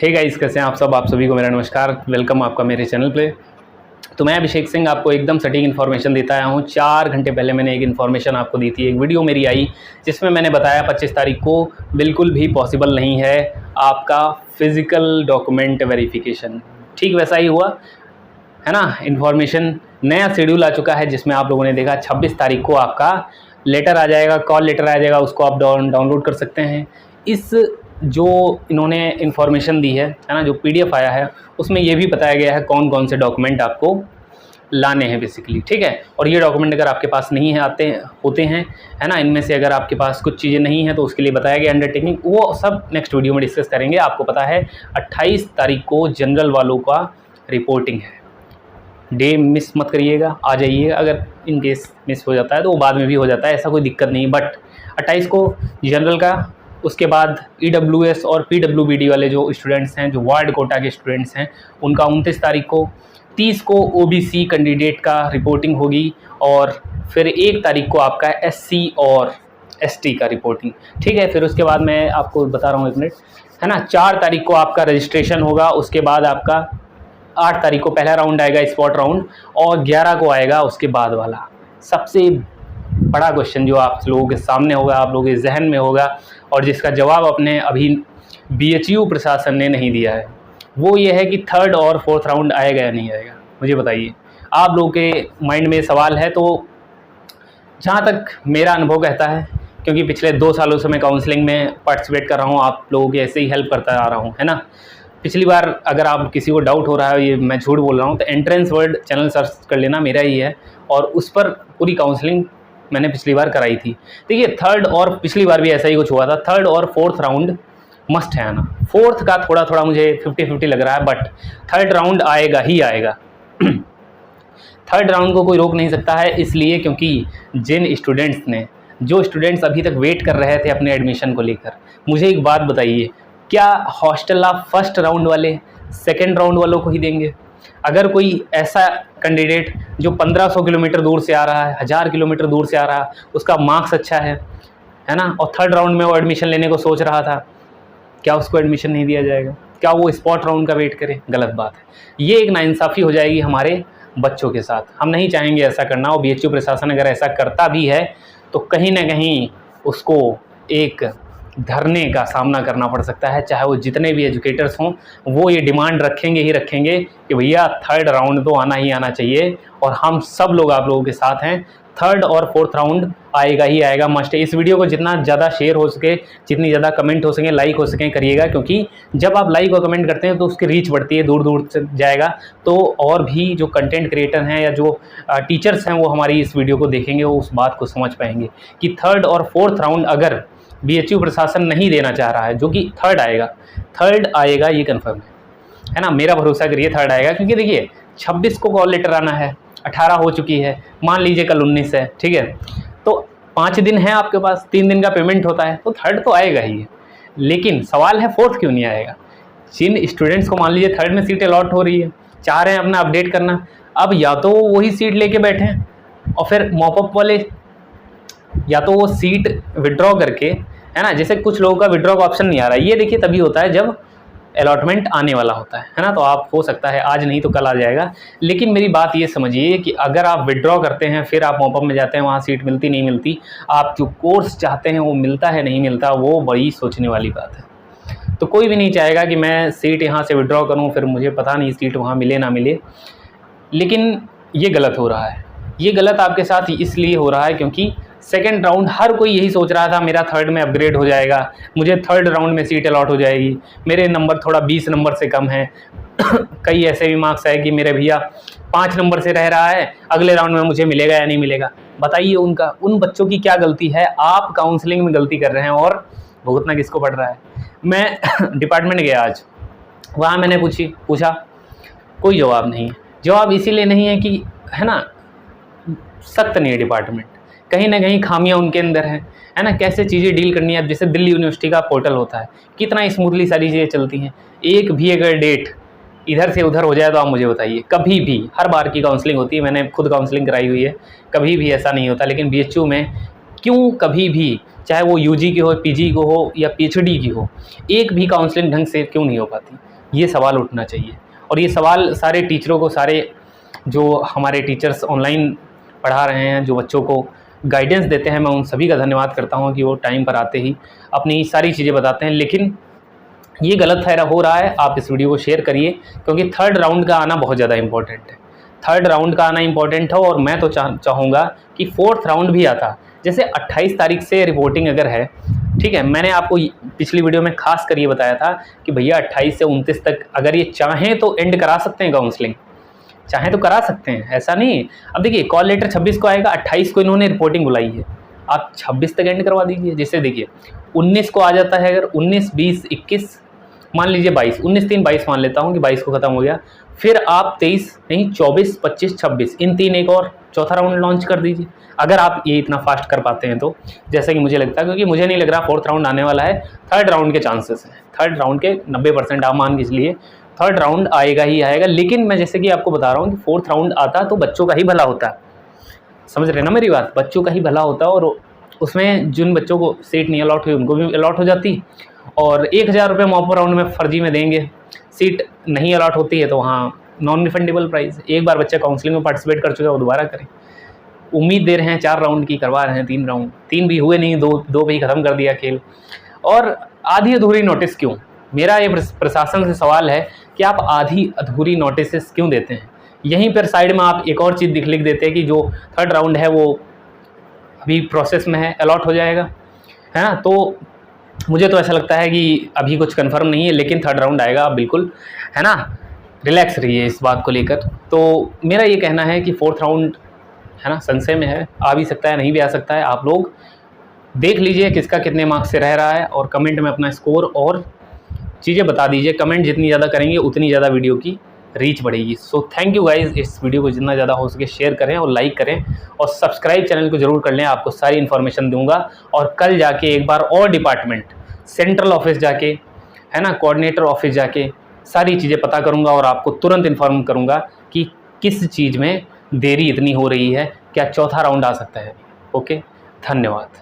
Hey guys, कैसे हैं आप सब। आप सभी को मेरा नमस्कार, वेलकम आपका मेरे चैनल पे। तो मैं अभिषेक सिंह आपको एकदम सटीक इन्फॉर्मेशन देता आया हूँ। 4 घंटे पहले मैंने एक इन्फॉर्मेशन आपको दी थी, एक वीडियो मेरी आई जिसमें मैंने बताया 25 तारीख को बिल्कुल भी पॉसिबल नहीं है आपका फिज़िकल डॉक्यूमेंट वेरिफिकेशन। ठीक वैसा ही हुआ है ना। इन्फॉर्मेशन नया शेड्यूल आ चुका है जिसमें आप लोगों ने देखा 26 तारीख को आपका लेटर आ जाएगा, कॉल लेटर आ जाएगा, उसको आप डाउनलोड कर सकते हैं। इस जो इन्होंने इन्फॉर्मेशन दी है ना, जो पीडीएफ आया है उसमें ये भी बताया गया है कौन कौन से डॉक्यूमेंट आपको लाने हैं बेसिकली। ठीक है, और ये डॉक्यूमेंट अगर आपके पास नहीं है होते हैं है ना, इनमें से अगर आपके पास कुछ चीज़ें नहीं हैं तो उसके लिए बताया गया अंडरटेकिंग, वो सब नेक्स्ट वीडियो में डिस्कस करेंगे। आपको पता है 28 तारीख को जनरल वालों का रिपोर्टिंग है। डे मिस मत करिएगा, आ जाइएगा। अगर इन केस मिस हो जाता है तो वो बाद में भी हो जाता है, ऐसा कोई दिक्कत नहीं। बट 28 को जनरल का, उसके बाद EWS और PWBD वाले जो स्टूडेंट्स हैं, जो वार्ड कोटा के स्टूडेंट्स हैं, उनका 29 तारीख को, 30 को OBC कैंडिडेट का रिपोर्टिंग होगी और फिर 1 तारीख को आपका SC और ST का रिपोर्टिंग। ठीक है, फिर उसके बाद मैं आपको बता रहा हूँ, 1 मिनट है ना। 4 तारीख को आपका रजिस्ट्रेशन होगा, उसके बाद आपका 8 तारीख को पहला राउंड आएगा, स्पॉट राउंड, और 11 को आएगा उसके बाद वाला सबसे बड़ा क्वेश्चन जो आप लोगों के सामने होगा, आप लोगों के जहन में होगा, और जिसका जवाब अपने अभी BHU प्रशासन ने नहीं दिया है। वो ये है कि 3rd और 4th राउंड आएगा या नहीं आएगा, मुझे बताइए। आप लोगों के माइंड में सवाल है। तो जहाँ तक मेरा अनुभव कहता है, क्योंकि पिछले 2 सालों से मैं काउंसलिंग में पार्टिसिपेट कर रहा हूँ, आप लोगों की ऐसे ही हेल्प करता आ रहा हूँ, है ना। पिछली बार अगर आप किसी को डाउट हो रहा है, ये मैं झूठ बोल रहा हूँ, तो एंट्रेंस वर्ल्ड चैनल सर्च कर लेना, मेरा ही है, और उस पर पूरी काउंसलिंग मैंने पिछली बार कराई थी। देखिए 3rd और पिछली बार भी ऐसा ही कुछ हुआ था, 3rd और 4th राउंड मस्ट है आना। 4th का थोड़ा थोड़ा मुझे 50-50 लग रहा है, बट 3rd राउंड आएगा ही आएगा। 3rd राउंड को कोई रोक नहीं सकता है, इसलिए क्योंकि जिन स्टूडेंट्स ने, जो स्टूडेंट्स अभी तक वेट कर रहे थे अपने एडमिशन को लेकर, मुझे एक बात बताइए, क्या हॉस्टल आप 1st राउंड वाले 2nd राउंड वालों को ही देंगे? अगर कोई ऐसा कैंडिडेट जो 1500 किलोमीटर दूर से आ रहा है, 1000 किलोमीटर दूर से आ रहा है, उसका मार्क्स अच्छा है ना, और 3rd राउंड में वो एडमिशन लेने को सोच रहा था, क्या उसको एडमिशन नहीं दिया जाएगा? क्या वो स्पॉट राउंड का वेट करे? गलत बात है। ये एक नाइंसाफ़ी हो जाएगी हमारे बच्चों के साथ। हम नहीं चाहेंगे ऐसा करना, और BHU प्रशासन अगर ऐसा करता भी है तो कहीं ना कहीं उसको एक धरने का सामना करना पड़ सकता है। चाहे वो जितने भी एजुकेटर्स हों, वो ये डिमांड रखेंगे ही रखेंगे कि भैया 3rd राउंड तो आना ही आना चाहिए, और हम सब लोग आप लोगों के साथ हैं। 3rd और 4th राउंड आएगा ही आएगा, मस्ट है। इस वीडियो को जितना ज़्यादा शेयर हो सके, जितनी ज़्यादा कमेंट हो सके, लाइक हो सके, करिएगा, क्योंकि जब आप लाइक और कमेंट करते हैं तो उसकी रीच बढ़ती है, दूर दूर से जाएगा, तो और भी जो कंटेंट क्रिएटर हैं या जो टीचर्स हैं वो हमारी इस वीडियो को देखेंगे, वो उस बात को समझ पाएंगे कि 3rd और 4th राउंड अगर BHU प्रशासन नहीं देना चाह रहा है, जो कि 3rd आएगा ये कन्फर्म है ना। मेरा भरोसा करिए 3rd आएगा, क्योंकि देखिए 26 को कॉल लेटर आना है, 18 हो चुकी है, मान लीजिए कल 19 है, ठीक है, तो 5 दिन है आपके पास, 3 दिन का पेमेंट होता है, तो 3rd तो आएगा ही। लेकिन सवाल है 4th क्यों नहीं आएगा? जिन स्टूडेंट्स को मान लीजिए 3rd में सीट अलॉट हो रही है, चाह रहे हैं अपना अपडेट करना, अब या तो वो वही सीट लेके बैठे हैं, और फिर मॉपअप वाले या तो वो सीट विड्रॉ करके, है ना, जैसे कुछ लोगों का विड्रॉ का ऑप्शन नहीं आ रहा है, ये देखिए तभी होता है जब अलॉटमेंट आने वाला होता है ना। तो आप हो सकता है आज नहीं तो कल आ जाएगा। लेकिन मेरी बात ये समझिए कि अगर आप विड्रॉ करते हैं, फिर आप मॉपअप में जाते हैं, वहाँ सीट मिलती नहीं मिलती, आप जो कोर्स चाहते हैं वो मिलता है नहीं मिलता, वो बड़ी सोचने वाली बात है। तो कोई भी नहीं चाहेगा कि मैं सीट यहाँ से विड्रॉ करूँ, फिर मुझे पता नहीं सीट वहाँ मिले ना मिले। लेकिन ये गलत हो रहा है। ये गलत आपके साथ इसलिए हो रहा है क्योंकि 2nd राउंड हर कोई यही सोच रहा था, मेरा 3rd में अपग्रेड हो जाएगा, मुझे 3rd राउंड में सीट अलॉट हो जाएगी, मेरे नंबर थोड़ा 20 नंबर से कम है। कई ऐसे भी मार्क्स है कि मेरे भैया 5 नंबर से रह रहा है, अगले राउंड में मुझे मिलेगा या नहीं मिलेगा? बताइए उन बच्चों की क्या गलती है? आप काउंसलिंग में गलती कर रहे हैं, और भुगतना किसको पड़ रहा है? मैं डिपार्टमेंट गया आज, वहाँ मैंने पूछा, कोई जवाब नहीं है। जवाब इसीलिए नहीं है कि, है ना, सख्त नहीं है डिपार्टमेंट, कहीं ना कहीं खामियां उनके अंदर हैं, है ना। कैसे चीज़ें डील करनी है, अब जैसे दिल्ली यूनिवर्सिटी का पोर्टल होता है, कितना स्मूथली सारी चीज़ें चलती हैं। एक भी अगर डेट इधर से उधर हो जाए तो आप मुझे बताइए, कभी भी, हर बार की काउंसलिंग होती है, मैंने खुद काउंसलिंग कराई हुई है, कभी भी ऐसा नहीं होता। लेकिन BHU में क्यों कभी भी, चाहे वो यूजी की हो, पीजी की हो या पीएचडी की हो, एक भी काउंसलिंग ढंग से क्यों नहीं हो पाती? ये सवाल उठना चाहिए। और ये सवाल सारे टीचरों को, सारे जो हमारे टीचर्स ऑनलाइन पढ़ा रहे हैं, जो बच्चों को गाइडेंस देते हैं, मैं उन सभी का धन्यवाद करता हूँ कि वो टाइम पर आते ही अपनी सारी चीज़ें बताते हैं। लेकिन ये गलत हो रहा है। आप इस वीडियो को शेयर करिए, क्योंकि थर्ड राउंड का आना बहुत ज़्यादा इंपॉर्टेंट है। थर्ड राउंड का आना इंपॉर्टेंट है, और मैं तो चाहूँगा कि फोर्थ राउंड भी आता। जैसे 28 तारीख से रिपोर्टिंग अगर है, ठीक है, मैंने आपको पिछली वीडियो में खास कर ये बताया था कि भैया 28 से 29 तक अगर ये चाहें तो एंड करा सकते हैं, काउंसलिंग चाहें तो करा सकते हैं, ऐसा नहीं। अब देखिए, कॉल लेटर 26 को आएगा, 28 को इन्होंने रिपोर्टिंग बुलाई है, आप 26 तक एंड करवा दीजिए। जैसे देखिए 19 को आ जाता है, अगर 19, 20, 21, मान लीजिए 22, 19, 3, 22 मान लेता हूँ कि 22 को ख़त्म हो गया, फिर आप 23 नहीं 24, 25, 26 इन 3 एक और चौथा राउंड लॉन्च कर दीजिए, अगर आप ये इतना फास्ट कर पाते हैं तो, जैसा कि मुझे लगता है। क्योंकि मुझे नहीं लग रहा फोर्थ राउंड आने वाला है, थर्ड राउंड के चांसेस हैं, थर्ड राउंड के 90% आप मान लीजिए थर्ड राउंड आएगा ही आएगा। लेकिन मैं जैसे कि आपको बता रहा हूँ कि फोर्थ राउंड आता तो बच्चों का ही भला होता, समझ रहे ना मेरी बात, बच्चों का ही भला होता, और उसमें जिन बच्चों को सीट नहीं अलॉट हुई उनको भी अलॉट हो जाती, और 1000 रुपये मॉप राउंड में फर्जी में देंगे। सीट नहीं अलॉट होती है तो वहाँ नॉन रिफंडेबल प्राइस। एक बार बच्चा काउंसलिंग में पार्टिसिपेट कर चुका है, वो दोबारा करें। उम्मीद दे रहे हैं 4 राउंड की, करवा रहे हैं 3 राउंड, 3 भी हुए नहीं, 2 भी ख़त्म कर दिया खेल। और आधी अधूरी नोटिस क्यों? मेरा ये प्रशासन से सवाल है कि आप आधी अधूरी नोटिस क्यों देते हैं? यहीं पर साइड में आप एक और चीज़ लिख देते हैं कि जो थर्ड राउंड है वो अभी प्रोसेस में है, अलॉट हो जाएगा, है ना। तो मुझे तो ऐसा लगता है कि अभी कुछ कंफर्म नहीं है, लेकिन थर्ड राउंड आएगा, आप बिल्कुल, है ना, रिलैक्स रहिए इस बात को लेकर। तो मेरा ये कहना है कि फोर्थ राउंड, है ना, संशय में है, आ भी सकता है, नहीं भी आ सकता है। आप लोग देख लीजिए किसका कितने मार्क्स से रह रहा है, और कमेंट में अपना स्कोर और चीज़ें बता दीजिए। कमेंट जितनी ज़्यादा करेंगे उतनी ज़्यादा वीडियो की रीच बढ़ेगी। सो थैंक यू गाइज़, इस वीडियो को जितना ज़्यादा हो सके शेयर करें और लाइक करें, और सब्सक्राइब चैनल को ज़रूर कर लें, आपको सारी इन्फॉर्मेशन दूंगा। और कल जाके एक बार और डिपार्टमेंट, सेंट्रल ऑफिस जाके, है ना, कोऑर्डिनेटर ऑफिस जाके सारी चीज़ें पता करूंगा, और आपको तुरंत इन्फॉर्म करूंगा कि किस चीज़ में देरी इतनी हो रही है, क्या चौथा राउंड आ सकता है। ओके, धन्यवाद।